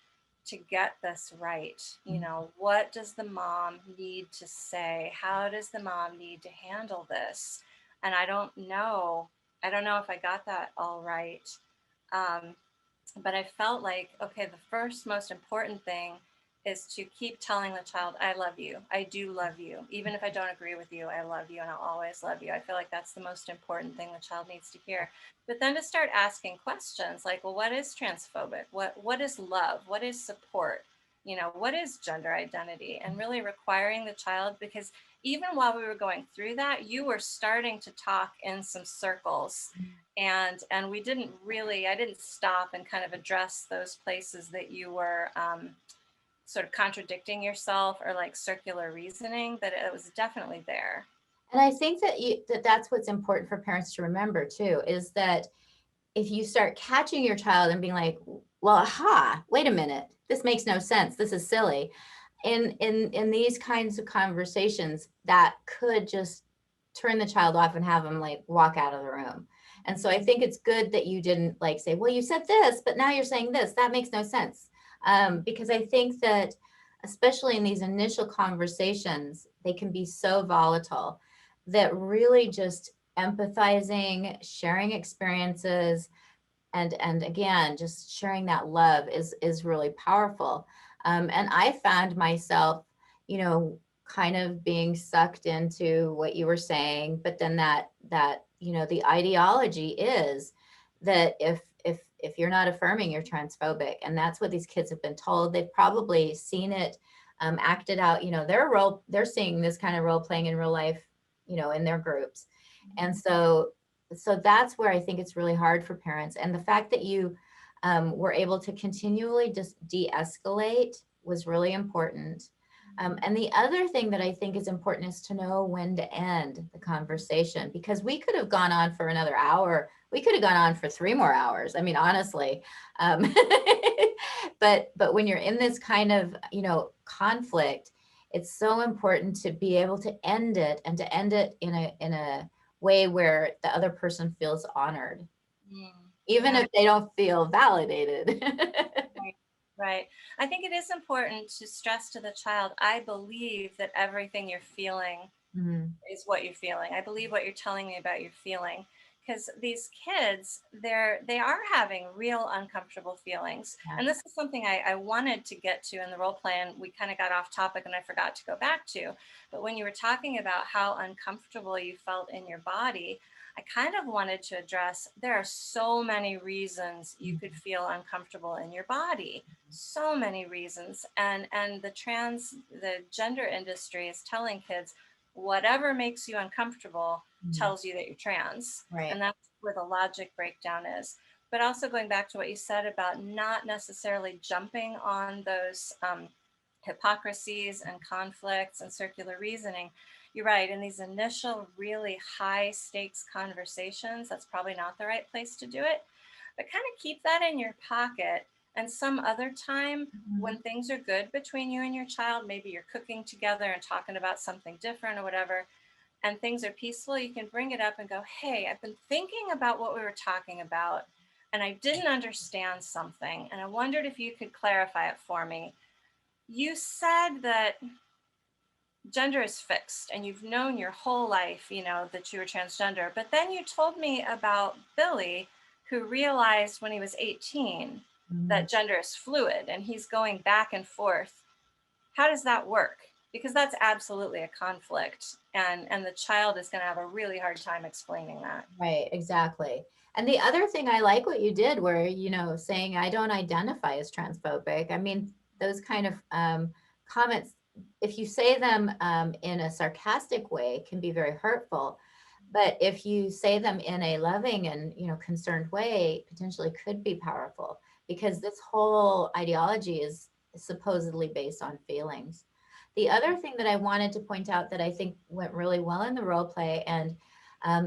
to get this right. You know, what does the mom need to say? How does the mom need to handle this? And I don't know if I got that all right. Um, but I felt like, okay, the first most important thing is to keep telling the child, I love you. I do love you. Even if I don't agree with you, I love you and I'll always love you. I feel like that's the most important thing the child needs to hear. But then to start asking questions like, well, what is transphobic? What is love? What is support? You know, what is gender identity? And really requiring the child, because even while we were going through that, you were starting to talk in some circles, and we didn't really, I didn't stop and kind of address those places that you were sort of contradicting yourself or like circular reasoning, that it was definitely there. And I think that that's what's important for parents to remember too, is that if you start catching your child and being like, well, aha, wait a minute, this makes no sense, this is silly. In these kinds of conversations, that could just turn the child off and have them like walk out of the room. And so I think it's good that you didn't like say, well, you said this, but now you're saying this. That makes no sense. Because I think that, especially in these initial conversations, they can be so volatile that really just empathizing, sharing experiences, and again, just sharing that love is really powerful. And I found myself, you know, kind of being sucked into what you were saying, but then that you know, the ideology is that if you're not affirming, you're transphobic, and that's what these kids have been told. They've probably seen it acted out. You know, they're seeing this kind of role playing in real life, you know, in their groups, and so that's where I think it's really hard for parents. And the fact that you were able to continually just de-escalate was really important. And the other thing that I think is important is to know when to end the conversation, because we could have gone on for another hour. We could have gone on for 3 more hours. I mean, honestly, um, but when you're in this kind of, you know, conflict, it's so important to be able to end it, and to end it in a way where the other person feels honored, Mm, even yeah, if they don't feel validated. right, right. I think it is important to stress to the child, I believe that everything you're feeling Mhm. is what you're feeling. I believe what you're telling me about your feeling. Because these kids, they are having real uncomfortable feelings. Yeah. And this is something I wanted to get to in the role play, and we kind of got off topic and I forgot to go back to. But when you were talking about how uncomfortable you felt in your body, I kind of wanted to address there are so many reasons you could feel uncomfortable in your body. So many reasons. And the gender industry is telling kids whatever makes you uncomfortable Mhm. tells you that you're trans. Right. And that's where the logic breakdown is. But also going back to what you said about not necessarily jumping on those hypocrisies and conflicts and circular reasoning, you're right. In these initial really high stakes conversations, that's probably not the right place to do it. But kind of keep that in your pocket. And some other time when Mhm. things are good between you and your child, maybe you're cooking together and talking about something different or whatever, and things are peaceful, you can bring it up and go, hey, I've been thinking about what we were talking about, and I didn't understand something. And I wondered if you could clarify it for me. You said that gender is fixed and you've known your whole life, that you were transgender. But then you told me about Billy, who realized when he was 18 Mhm. that gender is fluid and he's going back and forth. How does that work? Because that's absolutely a conflict, and the child is going to have a really hard time explaining that. Right, exactly. And the other thing, I like what you did where, saying I don't identify as transphobic. I mean, those kind of comments, if you say them in a sarcastic way, can be very hurtful. But if you say them in a loving and, concerned way, potentially could be powerful, because this whole ideology is supposedly based on feelings. The other thing that I wanted to point out that I think went really well in the role play, and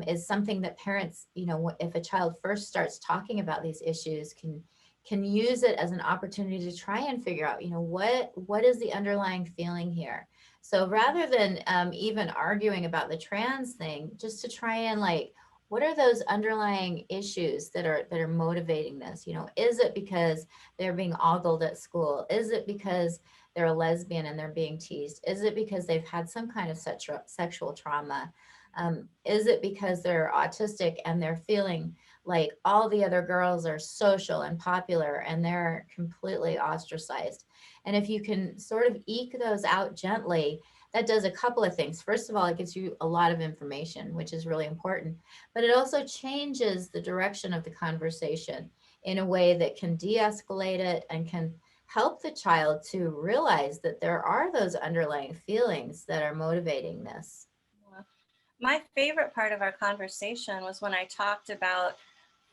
is something that parents, if a child first starts talking about these issues, can use it as an opportunity to try and figure out, what is the underlying feeling here. So rather than even arguing about the trans thing, just to try and what are those underlying issues that are motivating this? Is it because they're being ogled at school? Is it because they're a lesbian and they're being teased? Is it because they've had some kind of sexual trauma? Is it because they're autistic and they're feeling like all the other girls are social and popular and they're completely ostracized? And if you can sort of eke those out gently, that does a couple of things. First of all, it gives you a lot of information, which is really important, but it also changes the direction of the conversation in a way that can de-escalate it and can help the child to realize that there are those underlying feelings that are motivating this. My favorite part of our conversation was when I talked about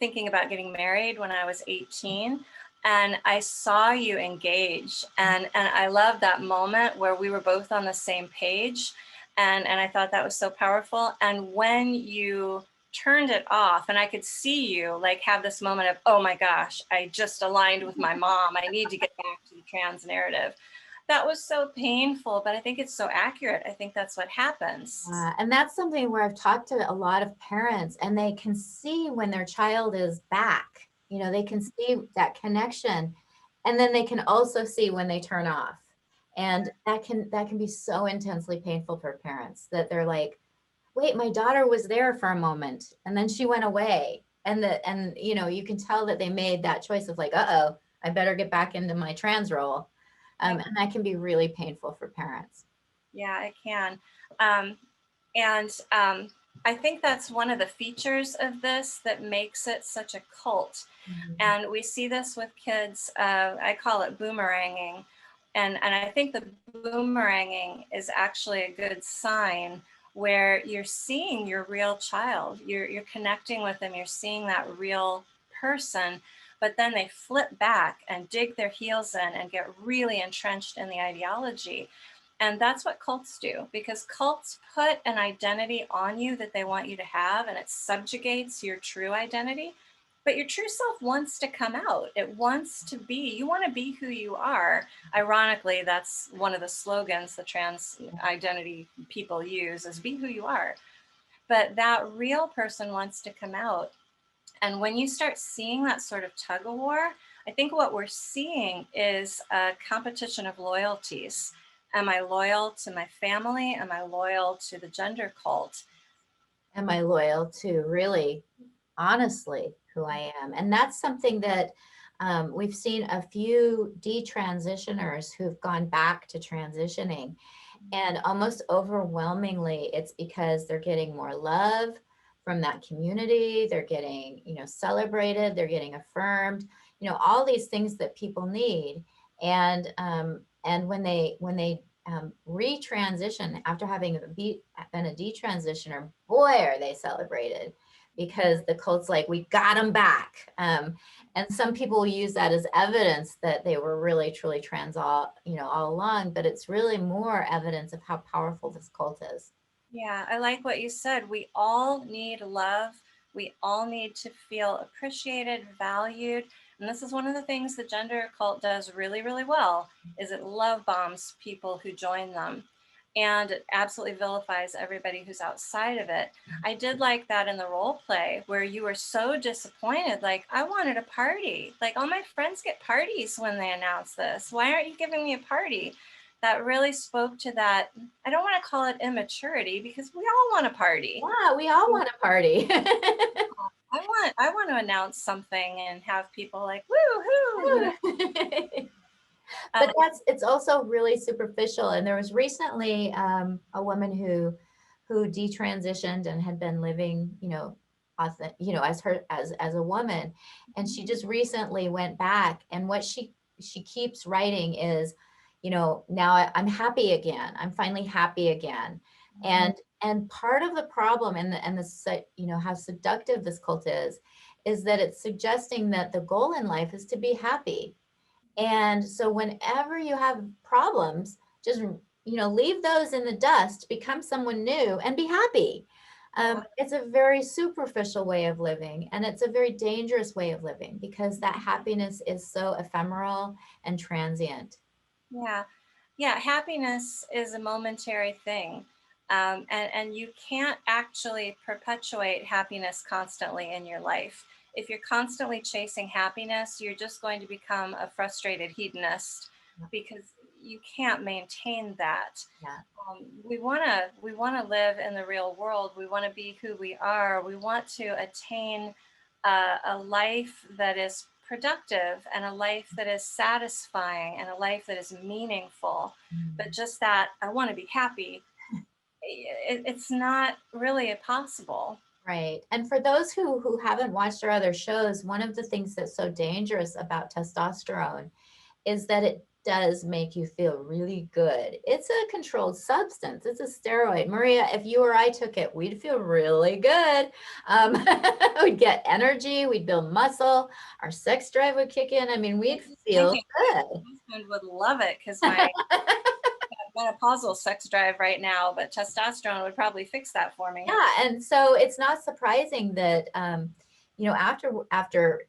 thinking about getting married when I was 18, and I saw you engage, and I love that moment where we were both on the same page, and I thought that was so powerful. And when you turned it off and I could see you like have this moment of, oh my gosh, I just aligned with my mom, I need to get back to the trans narrative. That was so painful, but I think it's so accurate. I think that's what happens. And that's something where I've talked to a lot of parents, and they can see when their child is back. They can see that connection, and then they can also see when they turn off. And that can be so intensely painful for parents, that they're like, wait, my daughter was there for a moment and then she went away. And you can tell that they made that choice of like, uh-oh, I better get back into my trans role. And that can be really painful for parents. Yeah, it can. Um, and I think that's one of the features of this that makes it such a cult. Mhm. And we see this with kids. I call it boomeranging. And I think the boomeranging is actually a good sign where you're seeing your real child, you're connecting with them, you're seeing that real person, but then they flip back and dig their heels in and get really entrenched in the ideology. And that's what cults do, because cults put an identity on you that they want you to have, and it subjugates your true identity. But your true self wants to come out. It wants to be, you want to be who you are. Ironically, that's one of the slogans the trans identity people use is be who you are. But that real person wants to come out. And when you start seeing that sort of tug of war, I think what we're seeing is a competition of loyalties. Am I loyal to my family? Am I loyal to the gender cult? Am I loyal to really, honestly, who I am? And that's something that we've seen a few detransitioners who've gone back to transitioning. And almost overwhelmingly, it's because they're getting more love from that community. They're getting, celebrated. They're getting affirmed. All these things that people need. And when they retransition after having been a detransitioner, boy, are they celebrated, because the cult's like, we got them back. And some people use that as evidence that they were really truly trans all along, but it's really more evidence of how powerful this cult is. Yeah, I like what you said. We all need love. We all need to feel appreciated, valued. And this is one of the things the gender cult does really, really well is it love bombs people who join them. And it absolutely vilifies everybody who's outside of it. I did like that in the role play where you were so disappointed. Like, I wanted a party. Like, all my friends get parties when they announce this. Why aren't you giving me a party? That really spoke to that. I don't want to call it immaturity because we all want a party. Yeah, we all want a party. I want to announce something and have people like woo hoo. But it's also really superficial. And there was recently a woman who detransitioned and had been living, as her as a woman, and she just recently went back. And what she keeps writing is, now I'm happy again. I'm finally happy again. And part of the problem how seductive this cult is that it's suggesting that the goal in life is to be happy. And so whenever you have problems, just, leave those in the dust, become someone new and be happy. It's a very superficial way of living, and it's a very dangerous way of living because that happiness is so ephemeral and transient. Yeah, yeah. Happiness is a momentary thing, and you can't actually perpetuate happiness constantly in your life. If you're constantly chasing happiness, you're just going to become a frustrated hedonist because you can't maintain that. Yeah. We want to live in the real world. We want to be who we are. We want to attain a life that is productive and a life that is satisfying and a life that is meaningful. But just that I want to be happy, it's not really possible. Right. And for those who haven't watched our other shows, one of the things that's so dangerous about testosterone is that it does make you feel really good. It's a controlled substance. It's a steroid. Maria, if you or I took it, we'd feel really good. We'd get energy. We'd build muscle. Our sex drive would kick in. I mean, we'd feel Thinking good. my husband would love it because my menopausal sex drive right now, but testosterone would probably fix that for me. Yeah, and so it's not surprising that after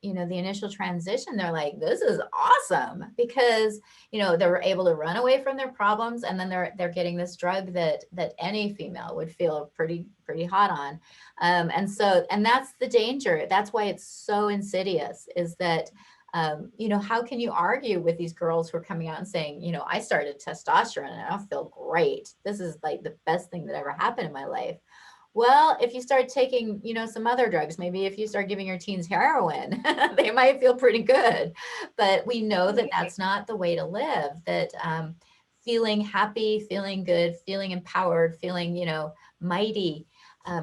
the initial transition, they're like, this is awesome because they were able to run away from their problems, and then they're getting this drug that any female would feel pretty hot on. And that's the danger. That's why it's so insidious, is that how can you argue with these girls who are coming out and saying, I started testosterone and I feel great. This is like the best thing that ever happened in my life. Well, if you start taking, some other drugs, maybe if you start giving your teens heroin, they might feel pretty good. But we know that that's not the way to live, that feeling happy, feeling good, feeling empowered, feeling, mighty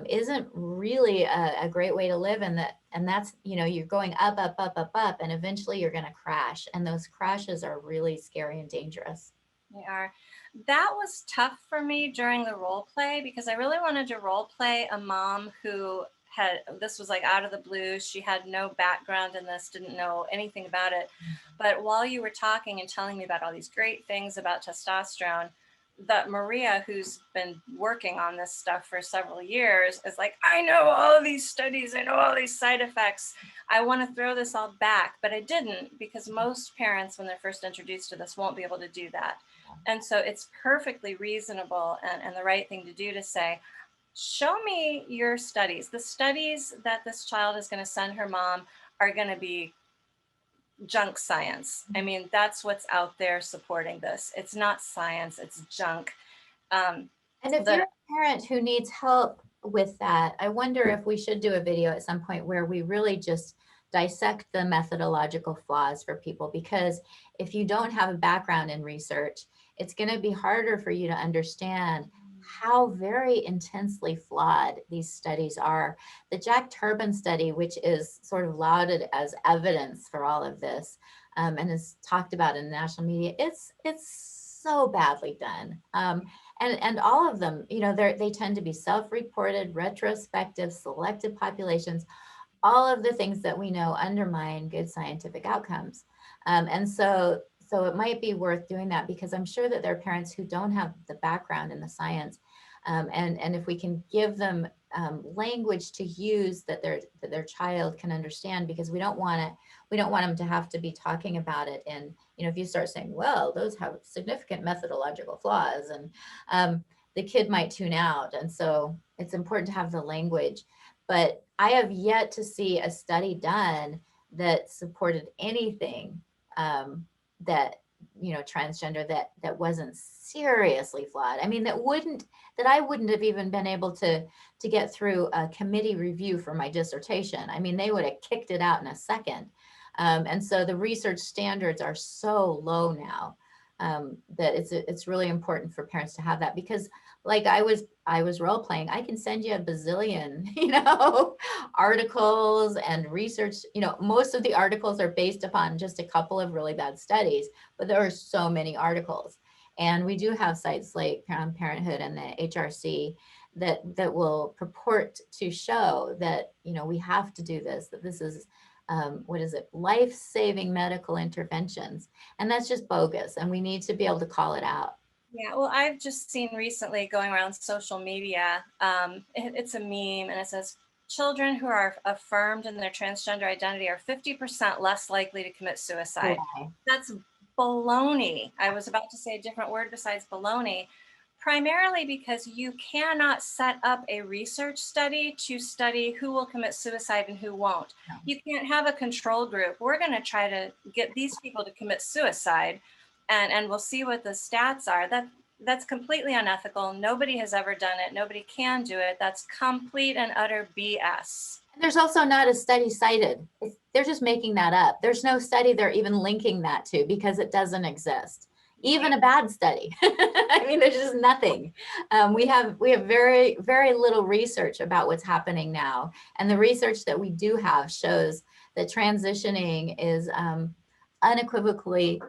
isn't really a great way to live. And that's, you're going up, up, up, up, up, and eventually you're going to crash. And those crashes are really scary and dangerous. They are. That was tough for me during the role play because I really wanted to role play a mom who had, this was like out of the blue. She had no background in this, didn't know anything about it. But while you were talking and telling me about all these great things about testosterone, that Maria, who's been working on this stuff for several years, is like, I know all these studies, I know all these side effects. I want to throw this all back, but I didn't, because most parents, when they're first introduced to this, won't be able to do that. And so it's perfectly reasonable and the right thing to do to say, show me your studies. The studies that this child is going to send her mom are going to be junk science. I mean, that's what's out there supporting this. It's not science, it's junk. And if you're a parent who needs help with that, I wonder if we should do a video at some point where we really just dissect the methodological flaws for people, because if you don't have a background in research, it's going to be harder for you to understand how very intensely flawed these studies are. The Jack Turban study, which is sort of lauded as evidence for all of this, and is talked about in the national media, it's so badly done. And all of them, they tend to be self-reported, retrospective, selected populations, all of the things that we know undermine good scientific outcomes. And so it might be worth doing that, because I'm sure that there are parents who don't have the background in the science. And if we can give them language to use that their child can understand, because we don't want them to have to be talking about it. And if you start saying, well, those have significant methodological flaws, and the kid might tune out. And so it's important to have the language. But I have yet to see a study done that supported anything that transgender that wasn't seriously flawed. I mean, that I wouldn't have even been able to get through a committee review for my dissertation. I mean, they would have kicked it out in a second. And so the research standards are so low now that it's really important for parents to have that, because like I was role playing. I can send you a bazillion, articles and research. Most of the articles are based upon just a couple of really bad studies, but there are so many articles. And we do have sites like Planned Parenthood and the HRC that will purport to show that, we have to do this, that this is, life-saving medical interventions. And that's just bogus. And we need to be able to call it out. Yeah, well, I've just seen recently going around social media, it's a meme, and it says, children who are affirmed in their transgender identity are 50% less likely to commit suicide. Okay. That's baloney. I was about to say a different word besides baloney, primarily because you cannot set up a research study to study who will commit suicide and who won't. No. You can't have a control group. We're going to try to get these people to commit suicide, and we'll see what the stats are. That's completely unethical. Nobody has ever done it. Nobody can do it. That's complete and utter BS. There's also not a study cited. They're just making that up. There's no study they're even linking that to, because it doesn't exist. Even a bad study. I mean, there's just nothing. We have very, very little research about what's happening now. And the research that we do have shows that transitioning is unequivocally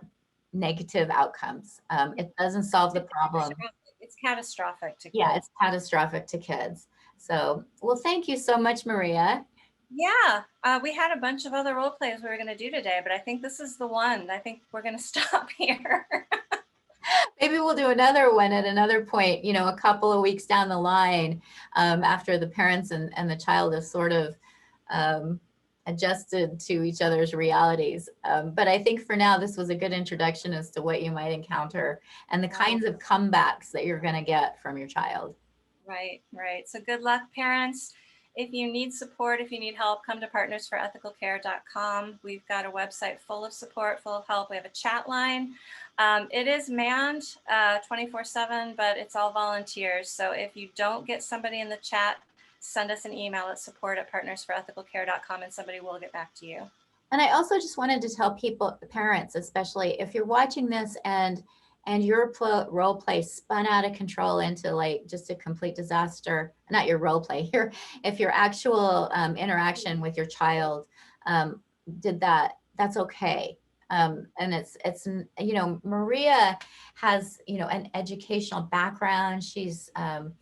negative outcomes. It doesn't solve the problem. It's catastrophic to kids. Yeah, it's catastrophic to kids. So, well, thank you so much, Maria. Yeah, we had a bunch of other role plays we were going to do today, but I think this is the one. I think we're going to stop here. Maybe we'll do another one at another point, a couple of weeks down the line, after the parents and the child have sort of adjusted to each other's realities. But I think for now, this was a good introduction as to what you might encounter and the kinds of comebacks that you're going to get from your child. Right. So good luck, parents. If you need support, if you need help, come to partnersforethicalcare.com. We've got a website full of support, full of help. We have a chat line. It is manned 24/7, but it's all volunteers. So if you don't get somebody in the chat, send us an email at support@partnersforethicalcare.com and somebody will get back to you. And I also just wanted to tell people, parents especially, if you're watching this and your role play spun out of control into like just a complete disaster, not your role play, if your actual interaction with your child did that, that's okay. And it's Maria has an educational background. She's an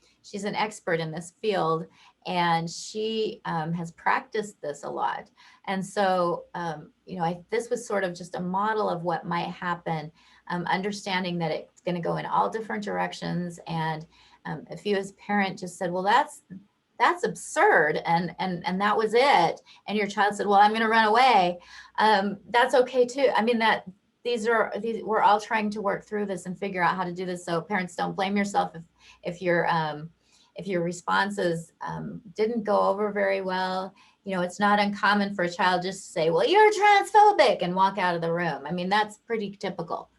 expert in this field, and she has practiced this a lot. And so this was sort of just a model of what might happen. Understanding that it's going to go in all different directions. And if you as a parent just said, well, that's absurd, and that was it, and your child said, well, I'm going to run away, that's okay too. I mean, we're all trying to work through this and figure out how to do this. So parents, don't blame yourself if your responses didn't go over very well. It's not uncommon for a child just to say, well, you're transphobic, and walk out of the room. I mean, that's pretty typical.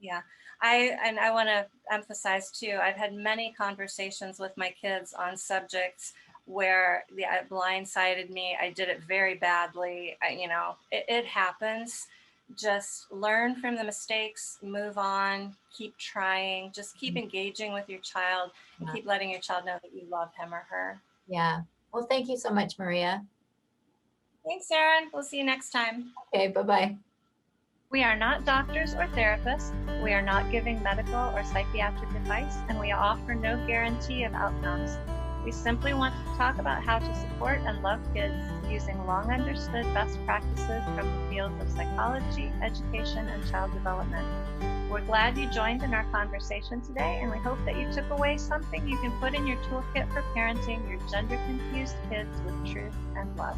Yeah, I want to emphasize too, I've had many conversations with my kids on subjects where it blindsided me. I did it very badly. It happens. Just learn from the mistakes, move on, keep trying, just keep engaging with your child, and keep letting your child know that you love him or her. Yeah. Well, thank you so much, Maria. Thanks, Erin. We'll see you next time. Okay, bye-bye. We are not doctors or therapists. We are not giving medical or psychiatric advice, and we offer no guarantee of outcomes. We simply want to talk about how to support and love kids using long understood best practices from the fields of psychology, education, and child development. We're glad you joined in our conversation today, and we hope that you took away something you can put in your toolkit for parenting your gender-confused kids with truth and love.